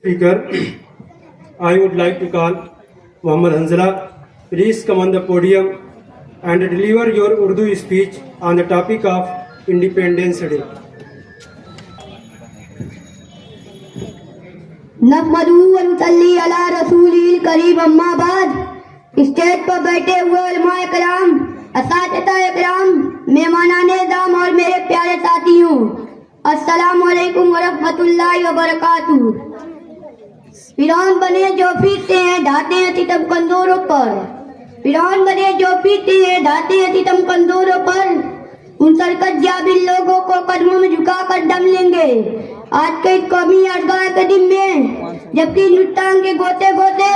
Speaker, I would like to call Muhammad Hanzala. Please come on the podium and deliver your Urdu speech on the topic of Independence Day. नहमदू व नुसल्ली अला रसूलिल करीम अम्मा बाद। Stage पर बैठे हुए उलमाए कराम, असातिज़ा इकराम, मेहमानाने इज़्ज़ाम और मेरे प्यारे साथियों, अस्सलामु अलैकुम व रहमतुल्लाहि व बरकातुहू। फिरौन बने जो पीटते हैं ढाते हैं सितम कंजूरों पर, फिरौन बने जो पीटते हैं ढाते हैं सितम कंजूरों पर, उन सरकत जाबिल लोगों को कदमों में झुका कर दम लेंगे आज के कौमी अरगाह के दिन में। जबकि हिंदुस्तान के गोते गोते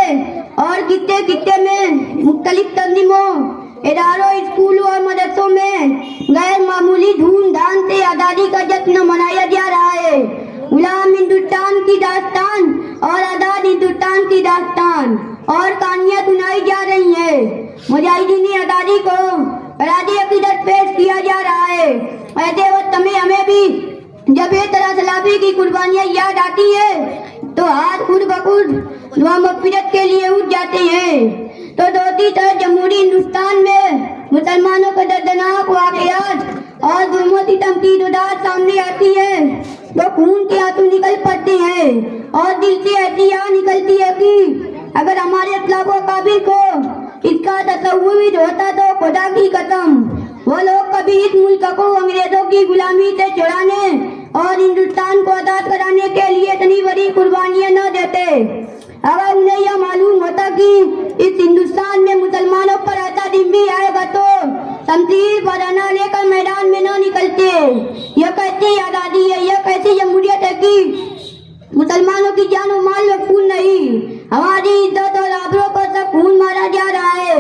और खित्ते खित्ते में मुख्तलिफ तंजीमों, इदारों, स्कूलों और मदरसों में गैर मामूली धूमधाम से आज़ादी का जश्न मनाया जा रहा है। गुलाम हिंदुस्तान की दास्तान और आज़ाद हिंदुस्तान की दास्तान और कहानियाँ सुनाई जा रही है। मुजाहिदीन आज़ादी को राज़ी अक़ीदत पेश किया जा रहा है। ऐसे वक्त में हमें भी जब ये तरह सलाफी की कुर्बानियाँ याद आती है तो हाथ खुद ब खुद दुआ मग़फ़िरत के लिए उठ जाते हैं। तो दूसरी तरफ जमहूरी हिंदुस्तान में मुसलमानों के दर्दनाक वाक़यात और जुल्म सितम की तादाद सामने आती है तो खून के आंसू निकल पड़ते हैं और दिल से ऐसी आह निकलती है कि अगर हमारे अखलाक़ व काबिल को इसका तसव्वुर भी होता तो खुदा की कसम वो लोग कभी इस मुल्क को अंग्रेजों की गुलामी से छुड़ाने और हिंदुस्तान को आज़ाद कराने के लिए इतनी बड़ी कुर्बानियां न देते। अगर उन्हें यह मालूम होता कि इस हिंदुस्तान में मुसलमानों पर ऐसा दिन भी आएगा तो शमशीर फराना लेकर मैदान में न निकलते। यह कैसी आज़ादी है, यह कैसी जमहूरियत है कि मुसलमानों की जान और माल महफूज नहीं, हमारी इज्जत और आबरू पर सब खून मारा जा रहा है,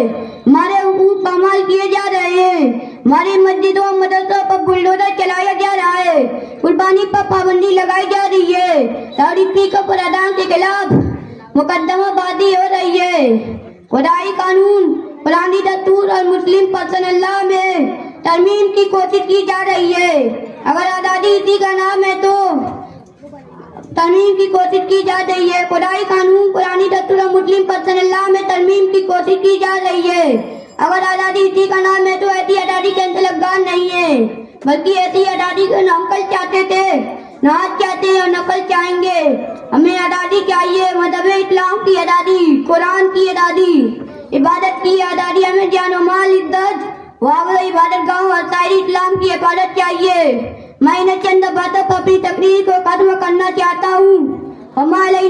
हमारे हुकूक पामाल किए जा रहे हैं, हमारी मस्जिदों मदरसों पर बुलडोजर चलाया जा रहा है, कुर्बानी पर पाबंदी लगाई जा रही है, तारीखी को पुरादान के खिलाफ मुकदमाबाजी हो रही है। खुदाई कानून, पुरानी दस्तूर और मुस्लिम पर्सनल लॉ में तरमीम की कोशिश की जा रही है। अगर आज़ादी इसी का नाम है तो तरमीम की कोशिश की जा रही है। खुदाई कानून, पुरानी दस्तूर और मुस्लिम पर्सनल लॉ में तरमीम की कोशिश की जा रही है। अगर आज़ादी इसी का नाम है तो ऐसी आज़ादी के अंतलगान नहीं है, बल्कि ऐसी आज़ादी को न अंकल चाहते थे, न आज चाहते हैं और नकल चाहेंगे। हमें आज़ादी चाहिए, मज़हब इस्लाम की आज़ादी, कुरान की आज़ादी, इबादत की आज़ादी। हमें जान और माल, इज्जत, वहाँ इबादत गाँव और सारी इस्लाम की हिफाजत चाहिए। मैं इन चंद बातों पर अपनी तकरीर को खत्म करना चाहता हूँ। हमारे